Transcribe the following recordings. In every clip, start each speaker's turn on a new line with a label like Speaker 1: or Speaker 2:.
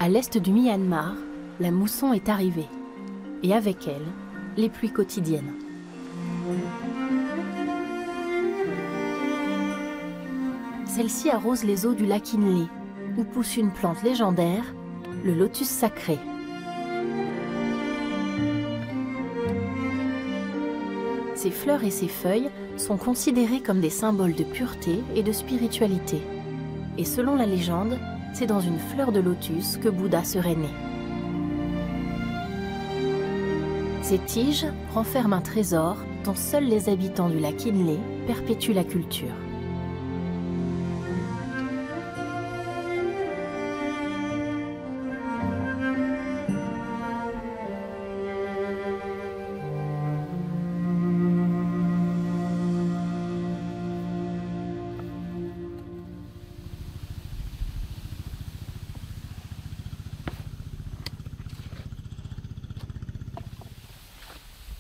Speaker 1: À l'est du Myanmar, la mousson est arrivée. Et avec elle, les pluies quotidiennes. Celle-ci arrose les eaux du lac Inle, où pousse une plante légendaire, le lotus sacré. Ses fleurs et ses feuilles sont considérées comme des symboles de pureté et de spiritualité. Et selon la légende, c'est dans une fleur de lotus que Bouddha serait né. Ces tiges renferment un trésor dont seuls les habitants du lac Inle perpétuent la culture.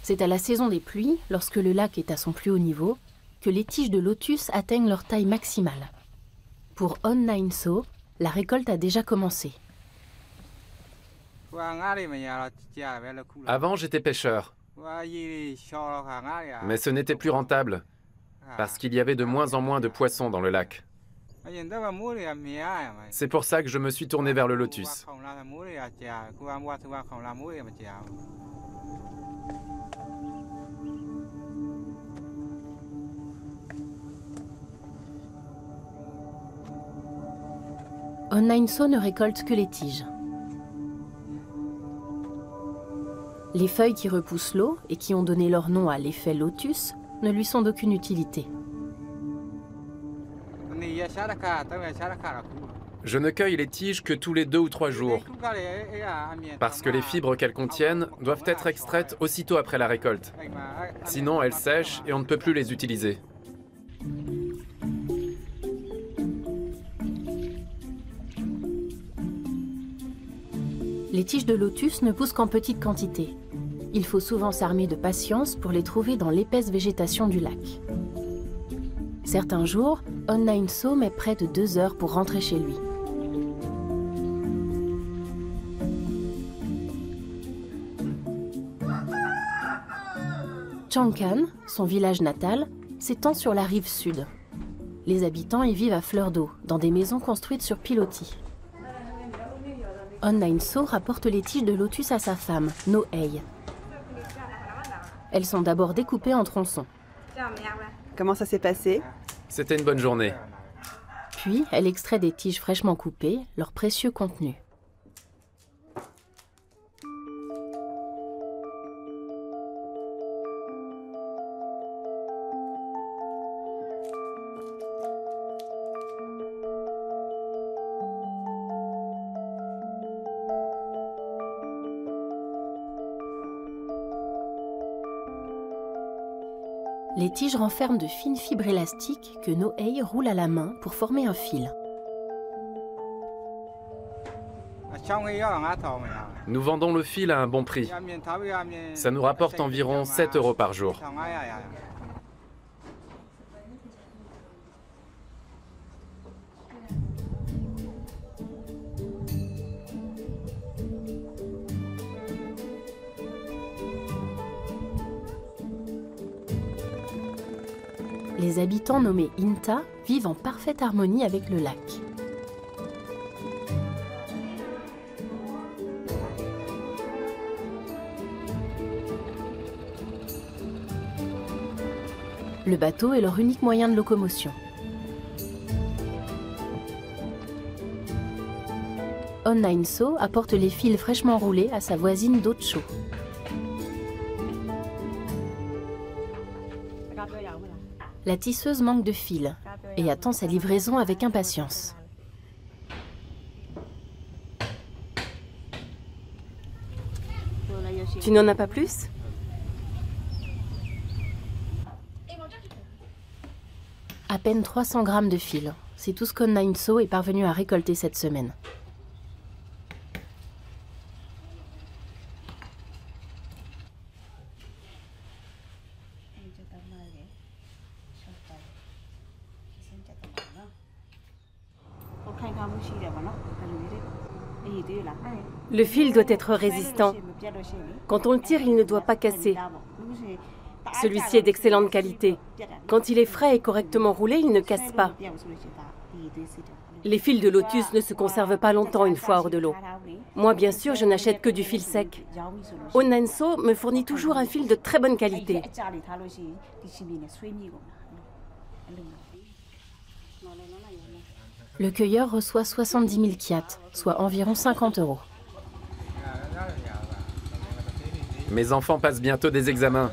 Speaker 1: C'est à la saison des pluies, lorsque le lac est à son plus haut niveau, que les tiges de lotus atteignent leur taille maximale. Pour On Nain So, la récolte a déjà commencé.
Speaker 2: Avant, j'étais pêcheur. Mais ce n'était plus rentable, parce qu'il y avait de moins en moins de poissons dans le lac. C'est pour ça que je me suis tourné vers le lotus.
Speaker 1: On Nain So ne récolte que les tiges. Les feuilles qui repoussent l'eau et qui ont donné leur nom à l'effet lotus ne lui sont d'aucune utilité.
Speaker 2: Je ne cueille les tiges que tous les 2 ou 3 jours, parce que les fibres qu'elles contiennent doivent être extraites aussitôt après la récolte. Sinon, elles sèchent et on ne peut plus les utiliser.
Speaker 1: Les tiges de lotus ne poussent qu'en petite quantité. Il faut souvent s'armer de patience pour les trouver dans l'épaisse végétation du lac. Certains jours, On Nain So met près de 2 heures pour rentrer chez lui. Changkan, son village natal, s'étend sur la rive sud. Les habitants y vivent à fleur d'eau, dans des maisons construites sur pilotis. On Nain So rapporte les tiges de lotus à sa femme, No Hei. Elles sont d'abord découpées en tronçons.
Speaker 3: Comment ça s'est passé?
Speaker 2: C'était une bonne journée.
Speaker 1: Puis, elle extrait des tiges fraîchement coupées, leur précieux contenu. Les tiges renferment de fines fibres élastiques que No Hei roule à la main pour former un fil.
Speaker 2: Nous vendons le fil à un bon prix. Ça nous rapporte environ 7 € par jour.
Speaker 1: Les habitants nommés Inta vivent en parfaite harmonie avec le lac. Le bateau est leur unique moyen de locomotion. On Nain So apporte les fils fraîchement roulés à sa voisine Docho. La tisseuse manque de fil et attend sa livraison avec impatience.
Speaker 3: Tu n'en as pas plus?
Speaker 1: À peine 300 grammes de fil. C'est tout ce qu'On Nain So est parvenu à récolter cette semaine.
Speaker 4: Le fil doit être résistant. Quand on le tire, il ne doit pas casser. Celui-ci est d'excellente qualité. Quand il est frais et correctement roulé, il ne casse pas. Les fils de lotus ne se conservent pas longtemps une fois hors de l'eau. Moi, bien sûr, je n'achète que du fil sec. Onnanso me fournit toujours un fil de très bonne qualité.
Speaker 1: Le cueilleur reçoit 70 000 kyats, soit environ 50 €.
Speaker 2: Mes enfants passent bientôt des examens.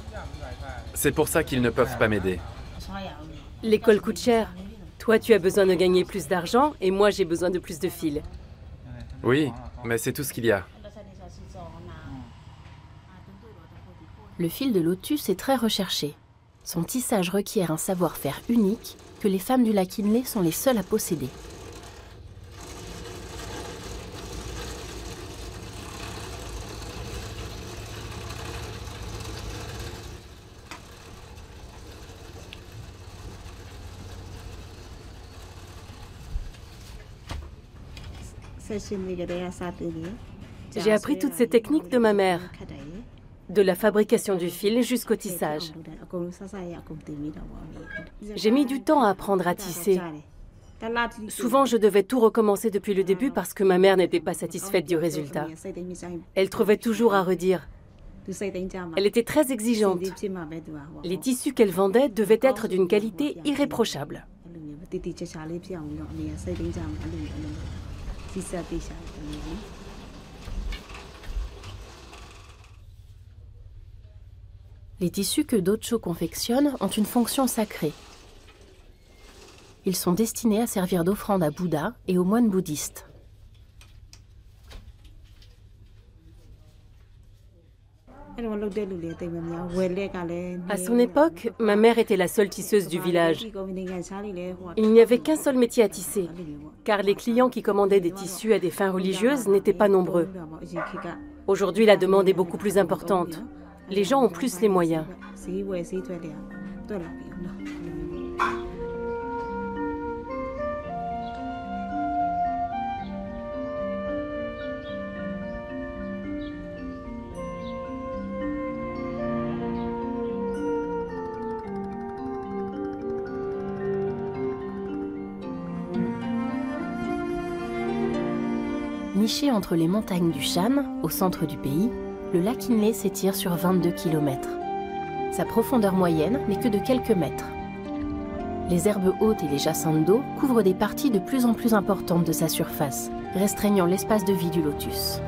Speaker 2: C'est pour ça qu'ils ne peuvent pas m'aider.
Speaker 4: L'école coûte cher. Toi, tu as besoin de gagner plus d'argent et moi, j'ai besoin de plus de fils.
Speaker 2: Oui, mais c'est tout ce qu'il y a.
Speaker 1: Le fil de lotus est très recherché. Son tissage requiert un savoir-faire unique que les femmes du lac Inle sont les seules à posséder.
Speaker 4: J'ai appris toutes ces techniques de ma mère, de la fabrication du fil jusqu'au tissage. J'ai mis du temps à apprendre à tisser. Souvent, je devais tout recommencer depuis le début parce que ma mère n'était pas satisfaite du résultat. Elle trouvait toujours à redire. Elle était très exigeante. Les tissus qu'elle vendait devaient être d'une qualité irréprochable.
Speaker 1: Les tissus que Docho confectionne ont une fonction sacrée. Ils sont destinés à servir d'offrande à Bouddha et aux moines bouddhistes.
Speaker 4: À son époque, ma mère était la seule tisseuse du village. Il n'y avait qu'un seul métier à tisser, car les clients qui commandaient des tissus à des fins religieuses n'étaient pas nombreux. Aujourd'hui, la demande est beaucoup plus importante. Les gens ont plus les moyens.
Speaker 1: Niché entre les montagnes du Shan, au centre du pays, le lac Inle s'étire sur 22 km. Sa profondeur moyenne n'est que de quelques mètres. Les herbes hautes et les jacinthes d'eau couvrent des parties de plus en plus importantes de sa surface, restreignant l'espace de vie du lotus.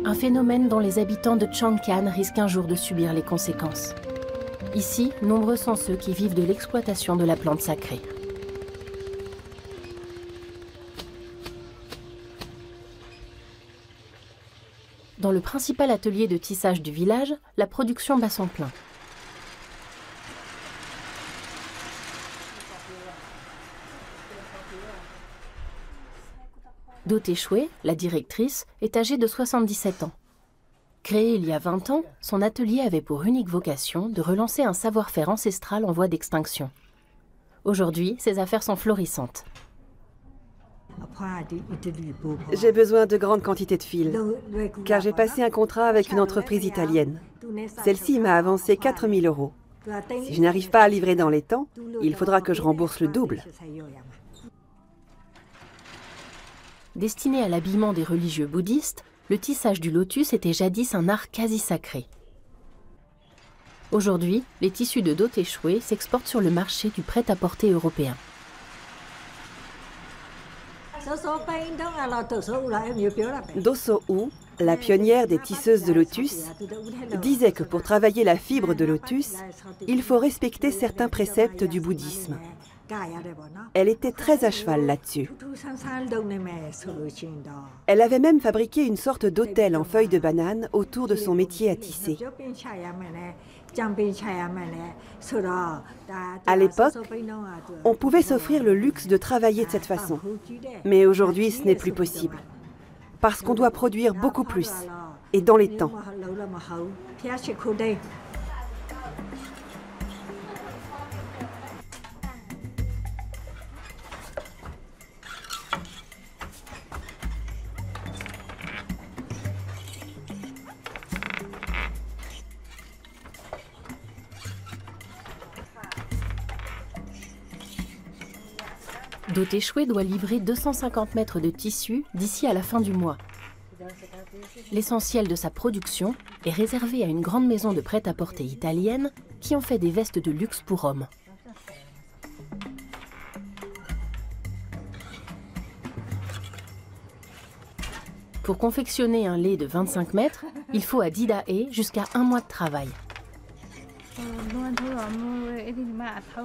Speaker 1: Un phénomène dont les habitants de Changkan risquent un jour de subir les conséquences. Ici, nombreux sont ceux qui vivent de l'exploitation de la plante sacrée. Dans le principal atelier de tissage du village, la production bat son plein. Do Te-Choué, la directrice, est âgée de 77 ans. Créé il y a 20 ans, son atelier avait pour unique vocation de relancer un savoir-faire ancestral en voie d'extinction. Aujourd'hui, ses affaires sont florissantes.
Speaker 3: J'ai besoin de grandes quantités de fils, car j'ai passé un contrat avec une entreprise italienne. Celle-ci m'a avancé 4 000 €. Si je n'arrive pas à livrer dans les temps, il faudra que je rembourse le double.
Speaker 1: Destiné à l'habillement des religieux bouddhistes, le tissage du lotus était jadis un art quasi sacré. Aujourd'hui, les tissus de Do Te-Choué s'exportent sur le marché du prêt-à-porter européen.
Speaker 3: Do So-u, la pionnière des tisseuses de lotus, disait que pour travailler la fibre de lotus, il faut respecter certains préceptes du bouddhisme. Elle était très à cheval là-dessus. Elle avait même fabriqué une sorte d'autel en feuilles de banane autour de son métier à tisser. À l'époque, on pouvait s'offrir le luxe de travailler de cette façon. Mais aujourd'hui, ce n'est plus possible. Parce qu'on doit produire beaucoup plus, et dans les temps.
Speaker 1: Doteshwe doit livrer 250 mètres de tissu d'ici à la fin du mois. L'essentiel de sa production est réservé à une grande maison de prêt-à-porter italienne qui en fait des vestes de luxe pour hommes. Pour confectionner un lait de 25 mètres, il faut à Didae jusqu'à 1 mois de travail.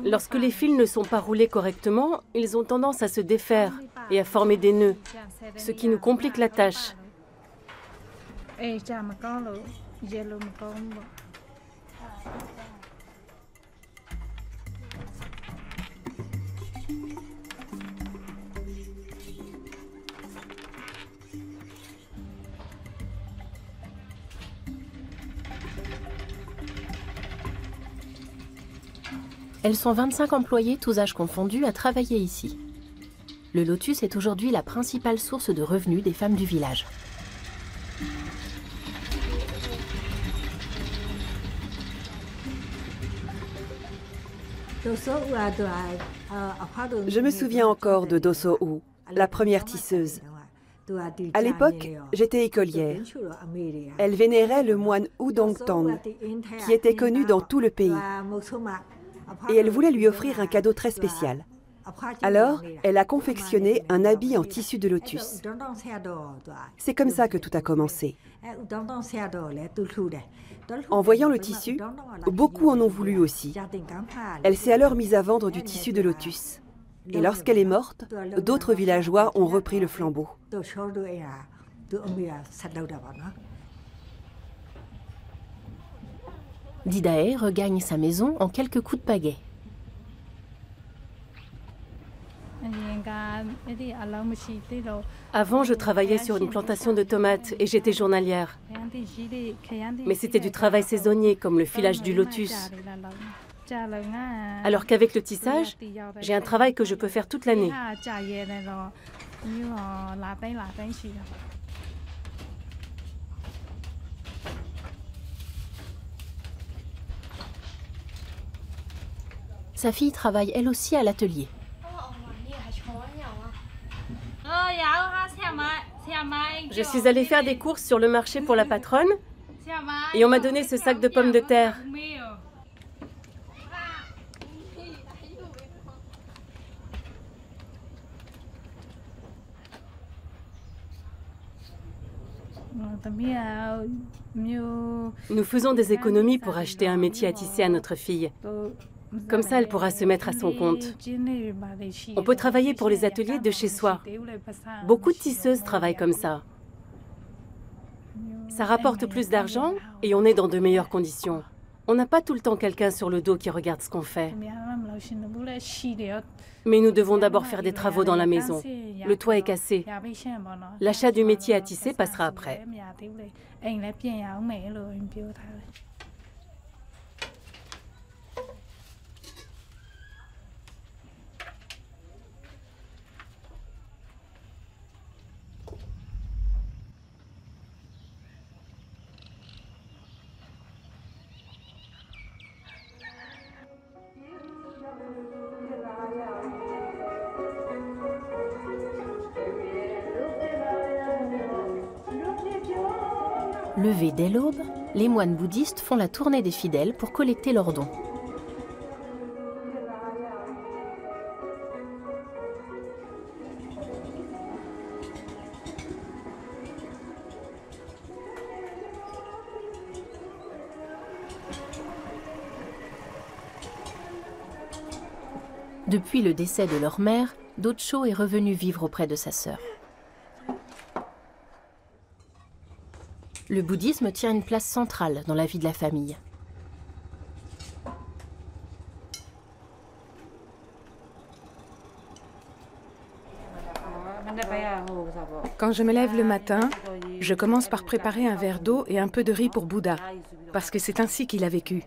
Speaker 4: Lorsque les fils ne sont pas roulés correctement, ils ont tendance à se défaire et à former des nœuds, ce qui nous complique la tâche.
Speaker 1: Elles sont 25 employés, tous âges confondus, à travailler ici. Le lotus est aujourd'hui la principale source de revenus des femmes du village.
Speaker 3: Je me souviens encore de Doso'u, la première tisseuse. À l'époque, j'étais écolière. Elle vénérait le moine Udongtong, qui était connu dans tout le pays. Et elle voulait lui offrir un cadeau très spécial. Alors, elle a confectionné un habit en tissu de lotus. C'est comme ça que tout a commencé. En voyant le tissu, beaucoup en ont voulu aussi. Elle s'est alors mise à vendre du tissu de lotus. Et lorsqu'elle est morte, d'autres villageois ont repris le flambeau.
Speaker 1: Didae regagne sa maison en quelques coups de pagaie.
Speaker 4: Avant, je travaillais sur une plantation de tomates et j'étais journalière. Mais c'était du travail saisonnier, comme le filage du lotus. Alors qu'avec le tissage, j'ai un travail que je peux faire toute l'année.
Speaker 1: Sa fille travaille elle aussi à l'atelier.
Speaker 4: Je suis allée faire des courses sur le marché pour la patronne et on m'a donné ce sac de pommes de terre. Nous faisons des économies pour acheter un métier à tisser à notre fille. Comme ça, elle pourra se mettre à son compte. On peut travailler pour les ateliers de chez soi. Beaucoup de tisseuses travaillent comme ça. Ça rapporte plus d'argent et on est dans de meilleures conditions. On n'a pas tout le temps quelqu'un sur le dos qui regarde ce qu'on fait. Mais nous devons d'abord faire des travaux dans la maison. Le toit est cassé. L'achat du métier à tisser passera après.
Speaker 1: Levés dès l'aube, les moines bouddhistes font la tournée des fidèles pour collecter leurs dons. Depuis le décès de leur mère, Docho est revenu vivre auprès de sa sœur. Le bouddhisme tient une place centrale dans la vie de la famille.
Speaker 5: Quand je me lève le matin, je commence par préparer un verre d'eau et un peu de riz pour Bouddha, parce que c'est ainsi qu'il a vécu.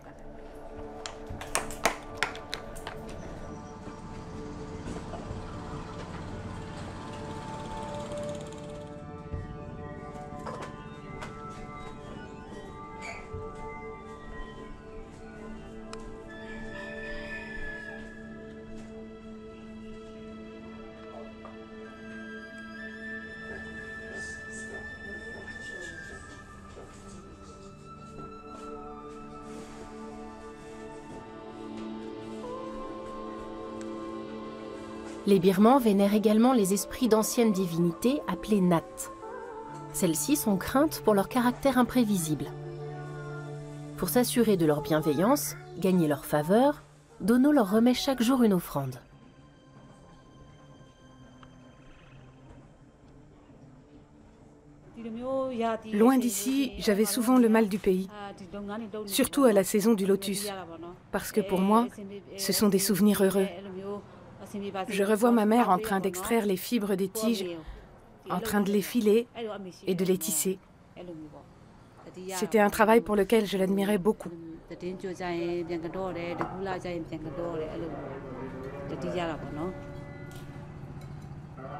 Speaker 1: Les Birmans vénèrent également les esprits d'anciennes divinités appelées Nat. Celles-ci sont craintes pour leur caractère imprévisible. Pour s'assurer de leur bienveillance, gagner leur faveur, Dono leur remet chaque jour une offrande.
Speaker 5: Loin d'ici, j'avais souvent le mal du pays, surtout à la saison du lotus, parce que pour moi, ce sont des souvenirs heureux. Je revois ma mère en train d'extraire les fibres des tiges, en train de les filer et de les tisser. C'était un travail pour lequel je l'admirais beaucoup.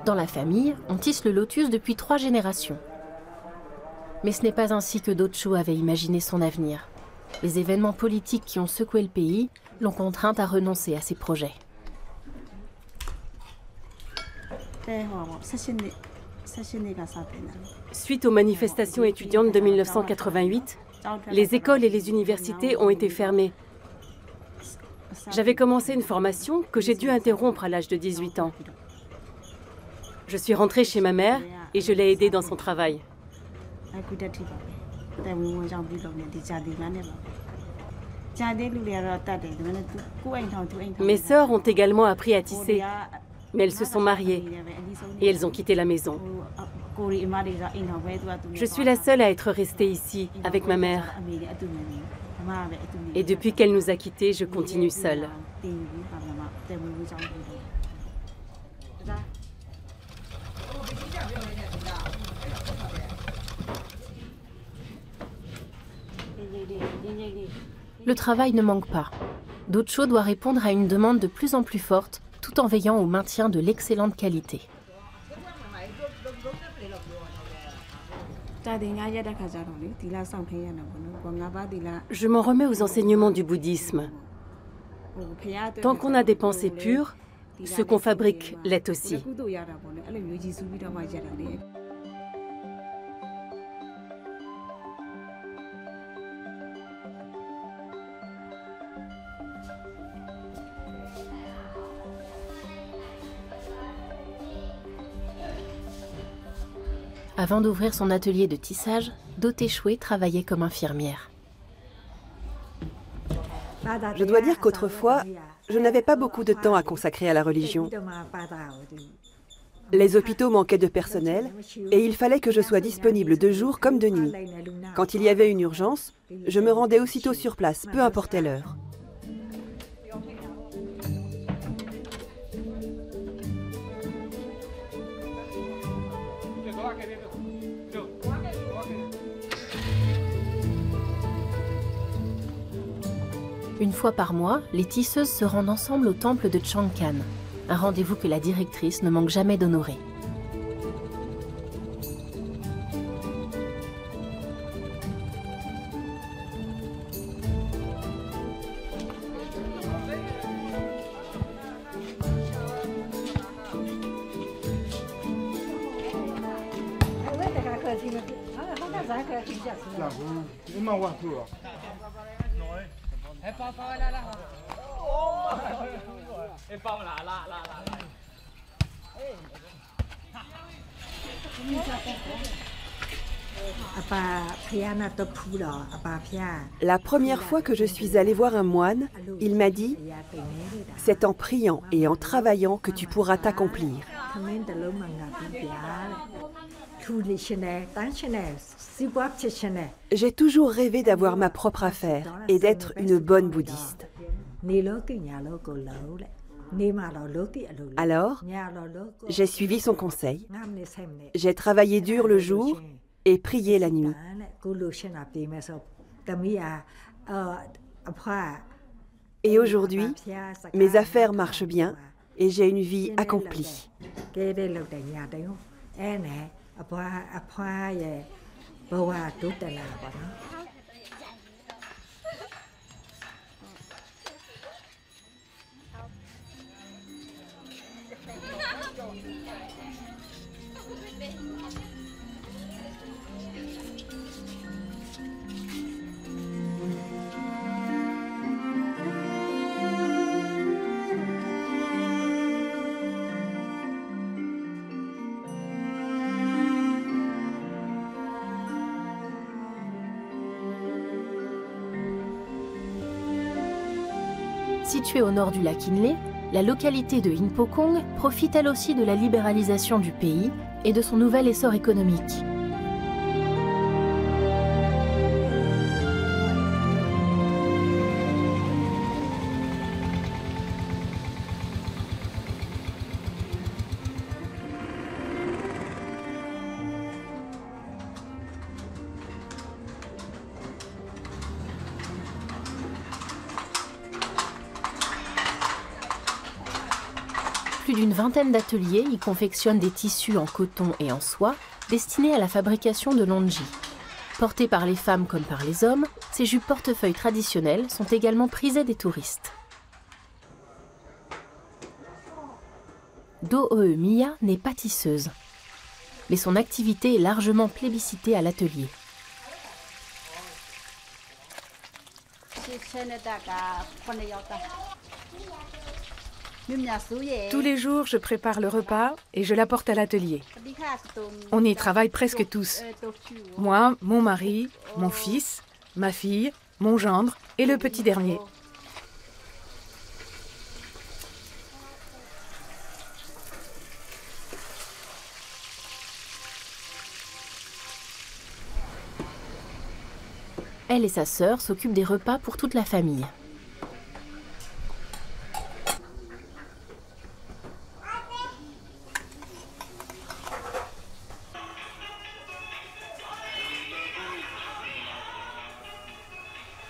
Speaker 1: Dans la famille, on tisse le lotus depuis 3 générations. Mais ce n'est pas ainsi que Docho avait imaginé son avenir. Les événements politiques qui ont secoué le pays l'ont contrainte à renoncer à ses projets.
Speaker 4: Suite aux manifestations étudiantes de 1988, les écoles et les universités ont été fermées. J'avais commencé une formation que j'ai dû interrompre à l'âge de 18 ans. Je suis rentrée chez ma mère et je l'ai aidée dans son travail. Mes sœurs ont également appris à tisser, mais elles se sont mariées et elles ont quitté la maison. Je suis la seule à être restée ici avec ma mère. Et depuis qu'elle nous a quittés, je continue seule.
Speaker 1: Le travail ne manque pas. Docho doit répondre à une demande de plus en plus forte, tout en veillant au maintien de l'excellente qualité.
Speaker 4: Je m'en remets aux enseignements du bouddhisme. Tant qu'on a des pensées pures, ce qu'on fabrique l'est aussi.
Speaker 1: Avant d'ouvrir son atelier de tissage, Doté Choué travaillait comme infirmière.
Speaker 3: Je dois dire qu'autrefois, je n'avais pas beaucoup de temps à consacrer à la religion. Les hôpitaux manquaient de personnel et il fallait que je sois disponible de jour comme de nuit. Quand il y avait une urgence, je me rendais aussitôt sur place, peu importait l'heure.
Speaker 1: Une fois par mois, les tisseuses se rendent ensemble au temple de Changkan, un rendez-vous que la directrice ne manque jamais d'honorer.
Speaker 3: La première fois que je suis allée voir un moine, il m'a dit « C'est en priant et en travaillant que tu pourras t'accomplir. » J'ai toujours rêvé d'avoir ma propre affaire et d'être une bonne bouddhiste. Alors, j'ai suivi son conseil. J'ai travaillé dur le jour et prié la nuit. Et aujourd'hui, mes affaires marchent bien et j'ai une vie accomplie.
Speaker 1: Située au nord du lac Inle, la localité de Inpokong profite elle aussi de la libéralisation du pays et de son nouvel essor économique. Plus d'une vingtaine d'ateliers y confectionnent des tissus en coton et en soie destinés à la fabrication de longji. Portés par les femmes comme par les hommes, ces jupes portefeuilles traditionnelles sont également prisées des touristes. Do Oe Mia n'est pas tisseuse, mais son activité est largement plébiscitée à l'atelier.
Speaker 5: Tous les jours, je prépare le repas et je l'apporte à l'atelier. On y travaille presque tous. Moi, mon mari, mon fils, ma fille, mon gendre et le petit dernier.
Speaker 1: Elle et sa sœur s'occupent des repas pour toute la famille.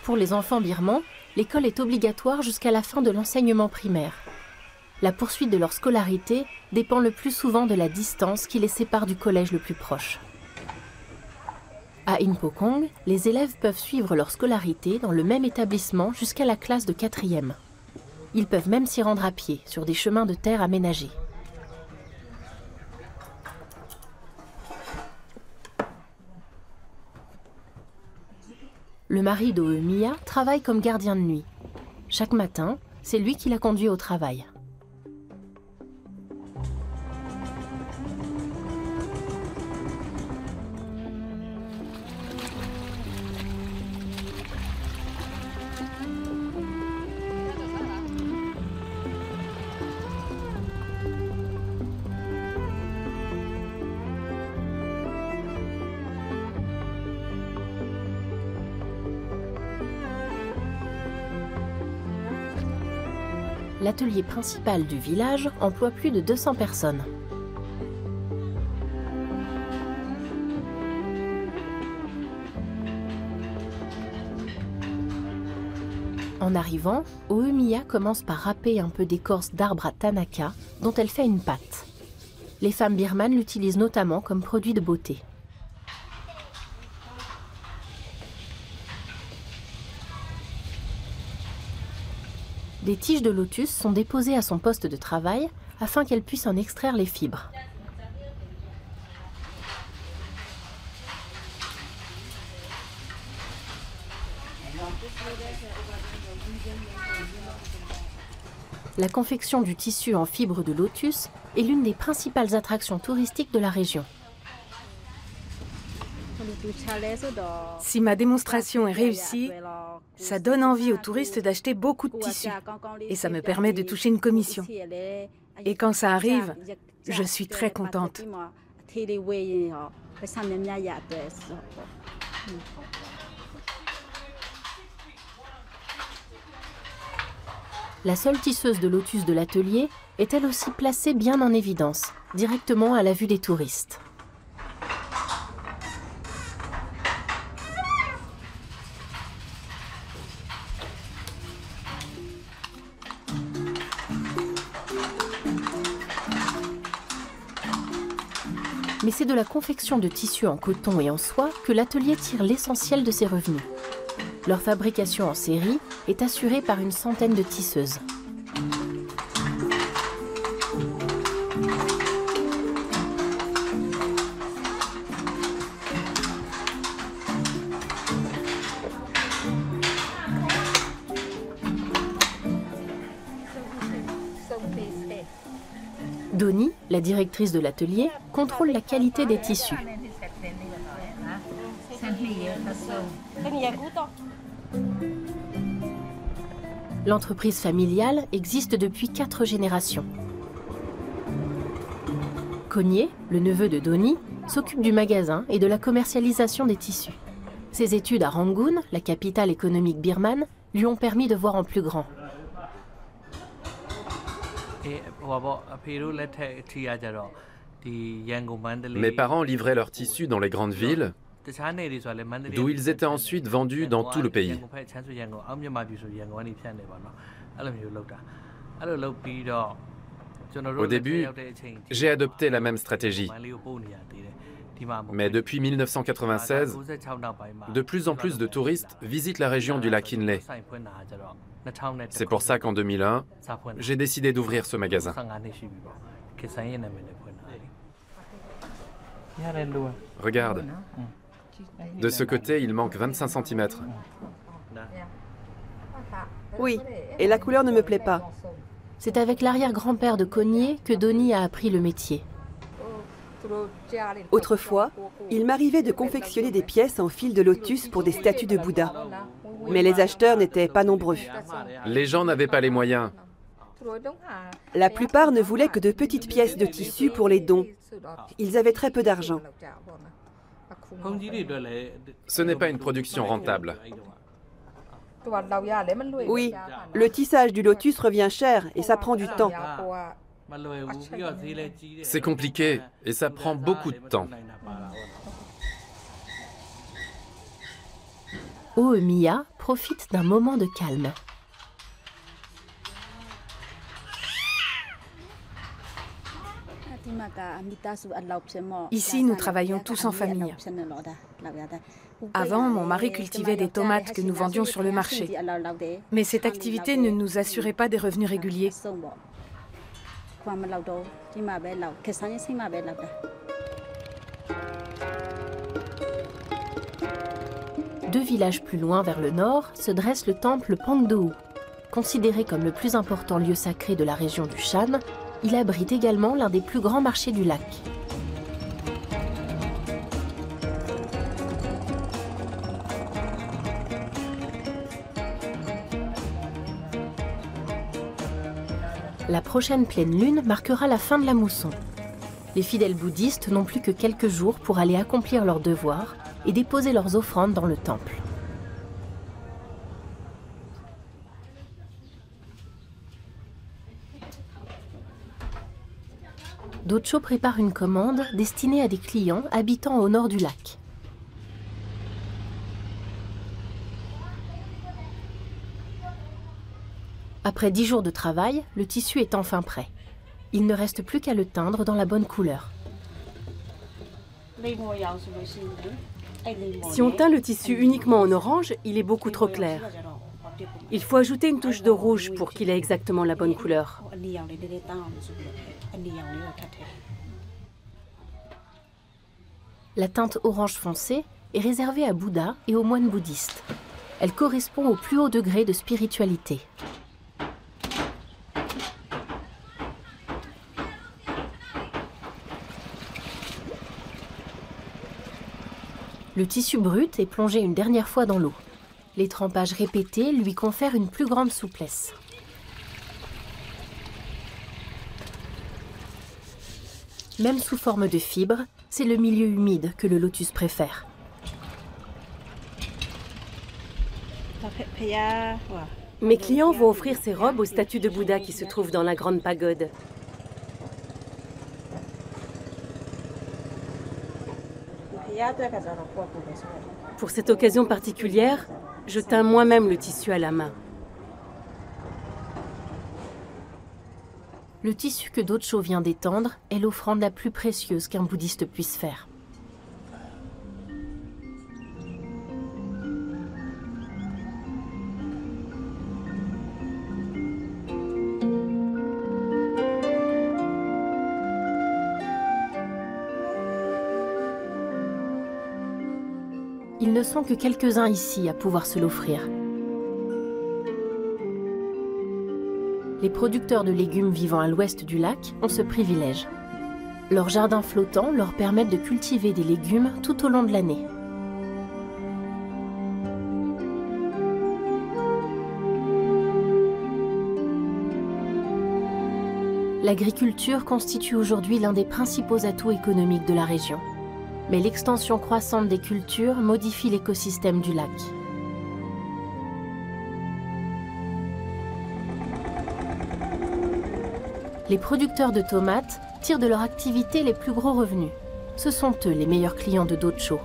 Speaker 1: Pour les enfants birmans, l'école est obligatoire jusqu'à la fin de l'enseignement primaire. La poursuite de leur scolarité dépend le plus souvent de la distance qui les sépare du collège le plus proche. À Inpokong, les élèves peuvent suivre leur scolarité dans le même établissement jusqu'à la classe de 4e. Ils peuvent même s'y rendre à pied, sur des chemins de terre aménagés. Le mari d'Oe Mia travaille comme gardien de nuit. Chaque matin, c'est lui qui la conduit au travail. L'atelier principal du village emploie plus de 200 personnes. En arrivant, Oe Mia commence par râper un peu d'écorce d'arbre à Tanaka, dont elle fait une pâte. Les femmes birmanes l'utilisent notamment comme produit de beauté. Des tiges de lotus sont déposées à son poste de travail afin qu'elle puisse en extraire les fibres. La confection du tissu en fibres de lotus est l'une des principales attractions touristiques de la région.
Speaker 5: Si ma démonstration est réussie, ça donne envie aux touristes d'acheter beaucoup de tissus et ça me permet de toucher une commission. Et quand ça arrive, je suis très contente.
Speaker 1: La seule tisseuse de lotus de l'atelier est elle aussi placée bien en évidence, directement à la vue des touristes. Mais c'est de la confection de tissus en coton et en soie que l'atelier tire l'essentiel de ses revenus. Leur fabrication en série est assurée par une centaine de tisseuses. Doni, la directrice de l'atelier, contrôle la qualité des tissus. L'entreprise familiale existe depuis 4 générations. Cognier, le neveu de Doni, s'occupe du magasin et de la commercialisation des tissus. Ses études à Rangoon, la capitale économique birmane, lui ont permis de voir en plus grand.
Speaker 2: Mes parents livraient leurs tissus dans les grandes villes, d'où ils étaient ensuite vendus dans tout le pays. Au début, j'ai adopté la même stratégie. Mais depuis 1996, de plus en plus de touristes visitent la région du lac Inle. C'est pour ça qu'en 2001, j'ai décidé d'ouvrir ce magasin. Regarde. De ce côté, il manque 25 cm.
Speaker 3: Oui, et la couleur ne me plaît pas.
Speaker 1: C'est avec l'arrière-grand-père de Cognier que Doni a appris le métier.
Speaker 3: Autrefois, il m'arrivait de confectionner des pièces en fil de lotus pour des statues de Bouddha. Mais les acheteurs n'étaient pas nombreux.
Speaker 2: Les gens n'avaient pas les moyens.
Speaker 3: La plupart ne voulaient que de petites pièces de tissu pour les dons. Ils avaient très peu d'argent.
Speaker 2: Ce n'est pas une production rentable.
Speaker 3: Oui, le tissage du lotus revient cher et ça prend du temps.
Speaker 2: C'est compliqué et ça prend beaucoup de temps.
Speaker 1: Oh Mia profite d'un moment de calme.
Speaker 5: Ici, nous travaillons tous en famille. Avant, mon mari cultivait des tomates que nous vendions sur le marché. Mais cette activité ne nous assurait pas des revenus réguliers.
Speaker 1: Deux villages plus loin vers le nord se dresse le temple Pangdohou. Considéré comme le plus important lieu sacré de la région du Shan, il abrite également l'un des plus grands marchés du lac. La prochaine pleine lune marquera la fin de la mousson. Les fidèles bouddhistes n'ont plus que quelques jours pour aller accomplir leurs devoirs et déposer leurs offrandes dans le temple. Docho prépare une commande destinée à des clients habitant au nord du lac. Après 10 jours de travail, le tissu est enfin prêt. Il ne reste plus qu'à le teindre dans la bonne couleur.
Speaker 4: Si on teint le tissu uniquement en orange, il est beaucoup trop clair. Il faut ajouter une touche de rouge pour qu'il ait exactement la bonne couleur.
Speaker 1: La teinte orange foncé est réservée à Bouddha et aux moines bouddhistes. Elle correspond au plus haut degré de spiritualité. Le tissu brut est plongé une dernière fois dans l'eau. Les trempages répétés lui confèrent une plus grande souplesse. Même sous forme de fibres, c'est le milieu humide que le lotus préfère.
Speaker 4: Mes clients vont offrir ces robes aux statues de Bouddha qui se trouvent dans la grande pagode. Pour cette occasion particulière, je teins moi-même le tissu à la main.
Speaker 1: Le tissu que Docho vient d'étendre est l'offrande la plus précieuse qu'un bouddhiste puisse faire. Ils ne sont que quelques-uns ici à pouvoir se l'offrir. Les producteurs de légumes vivant à l'ouest du lac ont ce privilège. Leurs jardins flottants leur permettent de cultiver des légumes tout au long de l'année. L'agriculture constitue aujourd'hui l'un des principaux atouts économiques de la région. Mais l'extension croissante des cultures modifie l'écosystème du lac. Les producteurs de tomates tirent de leur activité les plus gros revenus. Ce sont eux les meilleurs clients de Docho.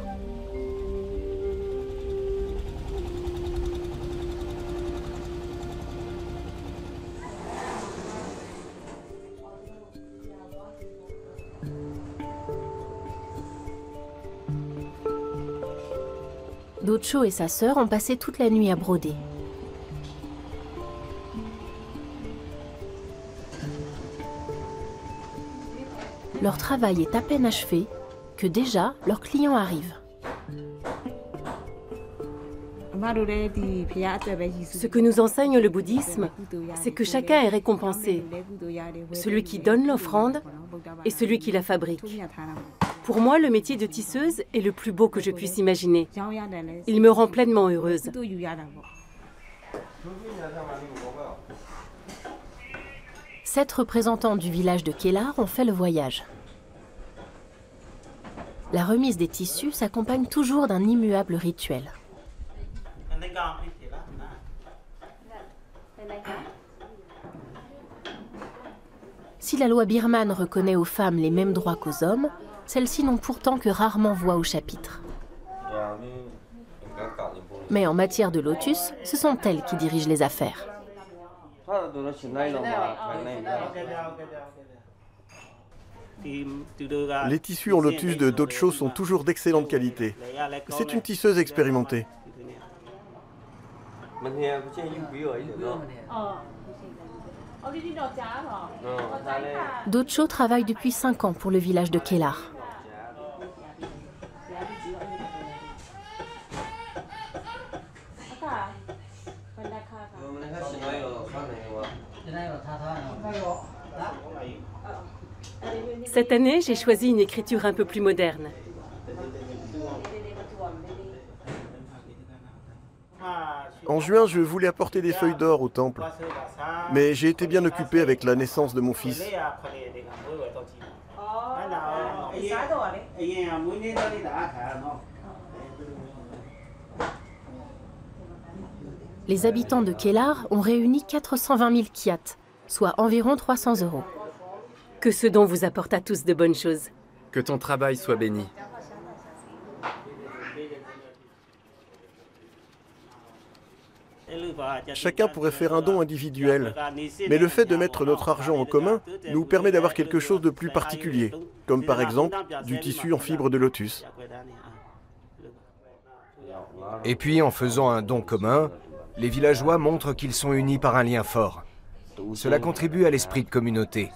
Speaker 1: Docho et sa sœur ont passé toute la nuit à broder. Leur travail est à peine achevé que déjà leurs clients arrivent.
Speaker 4: Ce que nous enseigne le bouddhisme, c'est que chacun est récompensé. Celui qui donne l'offrande et celui qui la fabrique. Pour moi, le métier de tisseuse est le plus beau que je puisse imaginer. Il me rend pleinement heureuse.
Speaker 1: 7 représentants du village de Kellar ont fait le voyage. La remise des tissus s'accompagne toujours d'un immuable rituel. Si la loi birmane reconnaît aux femmes les mêmes droits qu'aux hommes, celles-ci n'ont pourtant que rarement voix au chapitre. Mais en matière de lotus, ce sont elles qui dirigent les affaires.
Speaker 6: Les tissus en lotus de Docho sont toujours d'excellente qualité. C'est une tisseuse expérimentée.
Speaker 1: Docho travaille depuis 5 ans pour le village de Kellar.
Speaker 4: Cette année, j'ai choisi une écriture un peu plus moderne.
Speaker 6: En juin, je voulais apporter des feuilles d'or au temple. Mais j'ai été bien occupé avec la naissance de mon fils.
Speaker 1: Les habitants de Kellar ont réuni 420 000 kyats, soit environ 300 €.
Speaker 4: Que ce don vous apporte à tous de bonnes choses.
Speaker 2: Que ton travail soit béni.
Speaker 6: Chacun pourrait faire un don individuel, mais le fait de mettre notre argent en commun nous permet d'avoir quelque chose de plus particulier, comme par exemple du tissu en fibre de lotus.
Speaker 7: Et puis, en faisant un don commun, les villageois montrent qu'ils sont unis par un lien fort. Cela contribue à l'esprit de communauté.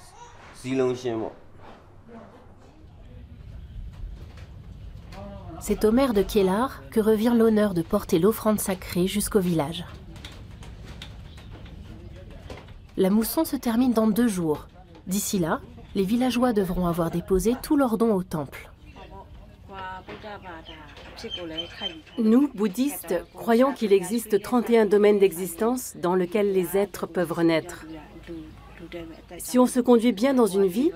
Speaker 1: C'est au maire de Kellar que revient l'honneur de porter l'offrande sacrée jusqu'au village. La mousson se termine dans 2 jours. D'ici là, les villageois devront avoir déposé tous leurs dons au temple.
Speaker 4: Nous, bouddhistes, croyons qu'il existe 31 domaines d'existence dans lesquels les êtres peuvent renaître. Si on se conduit bien dans une vie,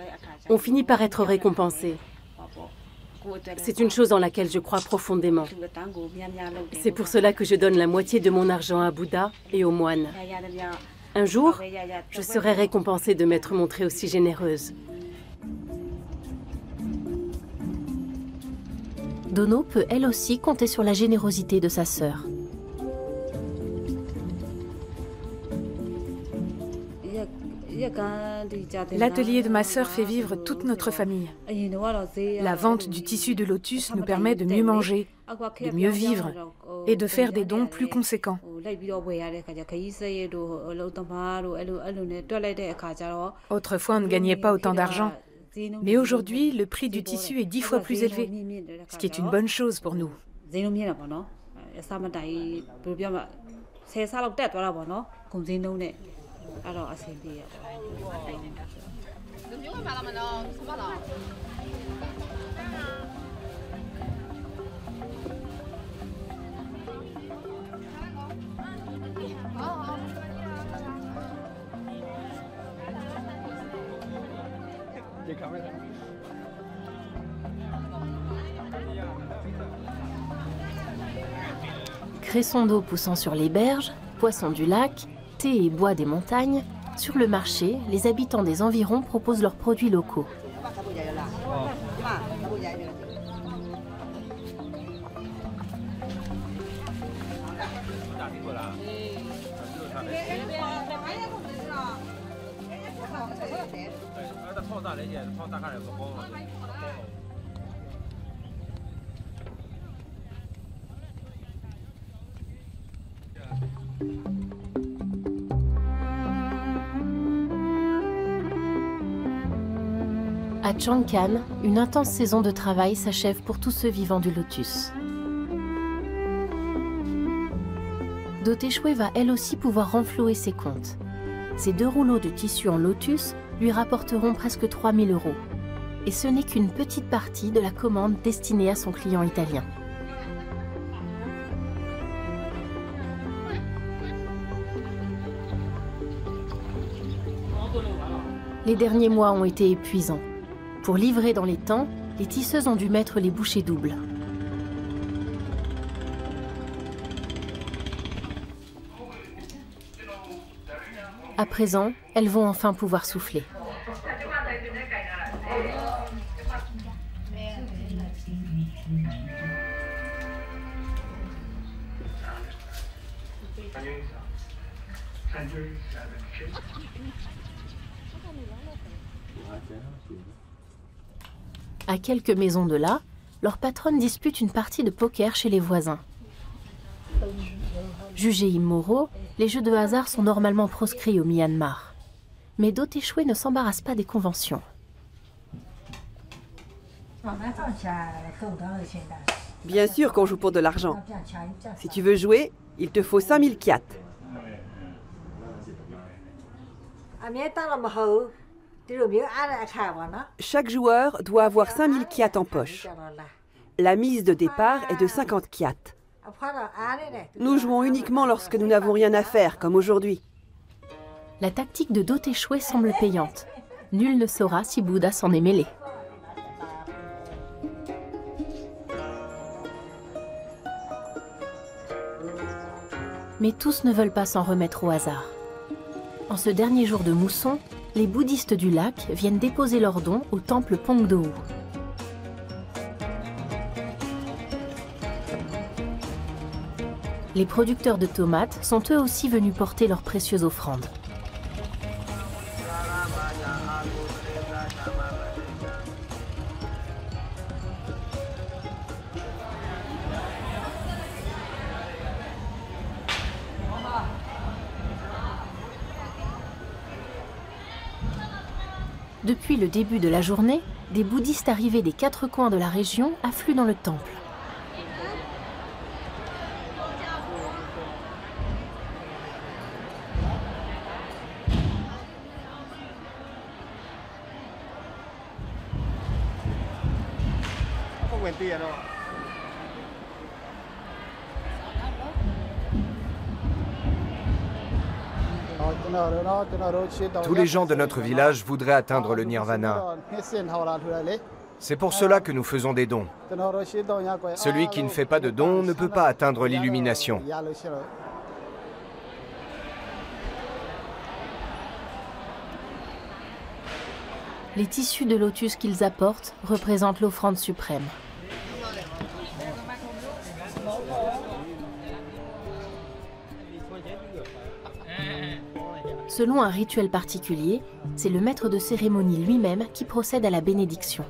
Speaker 4: on finit par être récompensé. C'est une chose dans laquelle je crois profondément. C'est pour cela que je donne la moitié de mon argent à Bouddha et aux moines. Un jour, je serai récompensée de m'être montrée aussi généreuse.
Speaker 1: Dono peut elle aussi compter sur la générosité de sa sœur.
Speaker 5: L'atelier de ma sœur fait vivre toute notre famille. La vente du tissu de lotus nous permet de mieux manger, de mieux vivre et de faire des dons plus conséquents. Autrefois, on ne gagnait pas autant d'argent. Mais aujourd'hui, le prix du tissu est 10 fois plus élevé, ce qui est une bonne chose pour nous.
Speaker 1: Cressons d'eau poussant sur les berges, poissons du lac, thé et bois des montagnes, sur le marché, les habitants des environs proposent leurs produits locaux. À Changkan, une intense saison de travail s'achève pour tous ceux vivant du lotus. Do Te Chouet va elle aussi pouvoir renflouer ses comptes. Ces 2 rouleaux de tissu en lotus lui rapporteront presque 3 000 €. Et ce n'est qu'une petite partie de la commande destinée à son client italien. Les derniers mois ont été épuisants. Pour livrer dans les temps, les tisseuses ont dû mettre les bouchées doubles. À présent, elles vont enfin pouvoir souffler. À quelques maisons de là, leur patronne dispute une partie de poker chez les voisins. Jugés immoraux, les jeux de hasard sont normalement proscrits au Myanmar. Mais Do Te Chouet ne s'embarrasse pas des conventions.
Speaker 3: Bien sûr qu'on joue pour de l'argent. Si tu veux jouer, il te faut 5000 kyats. Chaque joueur doit avoir 5000 kyats en poche. La mise de départ est de 50 kyats. Nous jouons uniquement lorsque nous n'avons rien à faire, comme aujourd'hui.
Speaker 1: La tactique de Do Te Chouet semble payante. Nul ne saura si Bouddha s'en est mêlé. Mais tous ne veulent pas s'en remettre au hasard. En ce dernier jour de mousson, les bouddhistes du lac viennent déposer leurs dons au temple Pongdowu. Les producteurs de tomates sont eux aussi venus porter leurs précieuses offrandes. Depuis le début de la journée, des bouddhistes arrivés des 4 coins de la région affluent dans le temple.
Speaker 7: Tous les gens de notre village voudraient atteindre le nirvana. C'est pour cela que nous faisons des dons. Celui qui ne fait pas de dons ne peut pas atteindre l'illumination.
Speaker 1: Les tissus de lotus qu'ils apportent représentent l'offrande suprême. Selon un rituel particulier, c'est le maître de cérémonie lui-même qui procède à la bénédiction.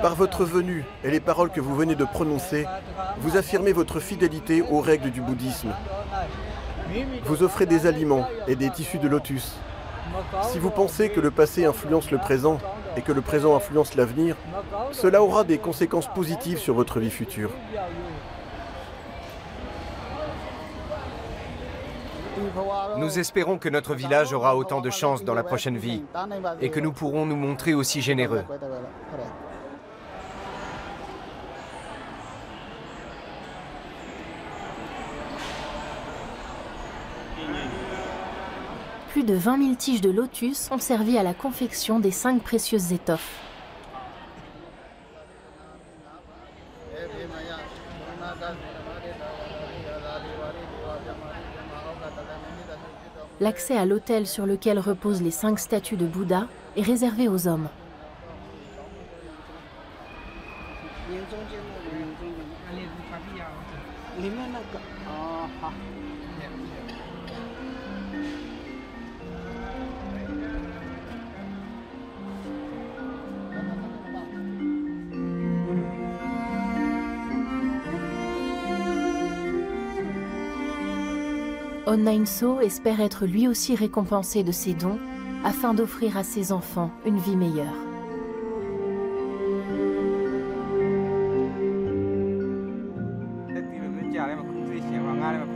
Speaker 6: Par votre venue et les paroles que vous venez de prononcer, vous affirmez votre fidélité aux règles du bouddhisme. Vous offrez des aliments et des tissus de lotus. Si vous pensez que le passé influence le présent et que le présent influence l'avenir, cela aura des conséquences positives sur votre vie future.
Speaker 7: Nous espérons que notre village aura autant de chance dans la prochaine vie et que nous pourrons nous montrer aussi généreux.
Speaker 1: plus de 20 000 tiges de lotus ont servi à la confection des 5 précieuses étoffes. L'accès à l'autel sur lequel reposent les 5 statues de Bouddha est réservé aux hommes. On Nain So espère être lui aussi récompensé de ses dons afin d'offrir à ses enfants une vie meilleure.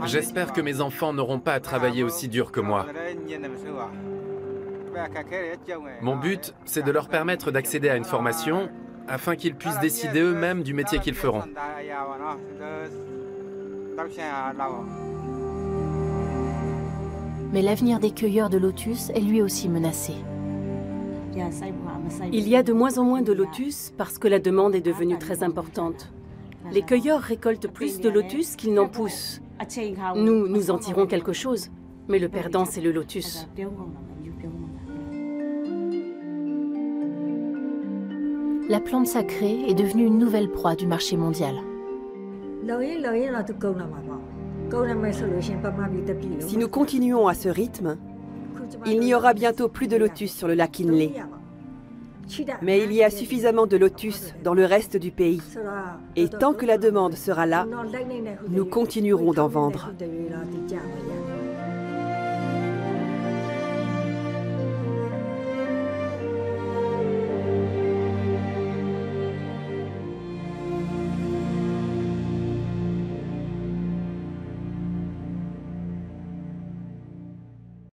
Speaker 2: J'espère que mes enfants n'auront pas à travailler aussi dur que moi. Mon but, c'est de leur permettre d'accéder à une formation afin qu'ils puissent décider eux-mêmes du métier qu'ils feront.
Speaker 1: Mais l'avenir des cueilleurs de lotus est lui aussi menacé.
Speaker 4: Il y a de moins en moins de lotus parce que la demande est devenue très importante. Les cueilleurs récoltent plus de lotus qu'ils n'en poussent. Nous en tirons quelque chose, mais le perdant, c'est le lotus.
Speaker 1: La plante sacrée est devenue une nouvelle proie du marché mondial.
Speaker 3: Si nous continuons à ce rythme, il n'y aura bientôt plus de lotus sur le lac Kinley. Mais il y a suffisamment de lotus dans le reste du pays. Et tant que la demande sera là, nous continuerons d'en vendre.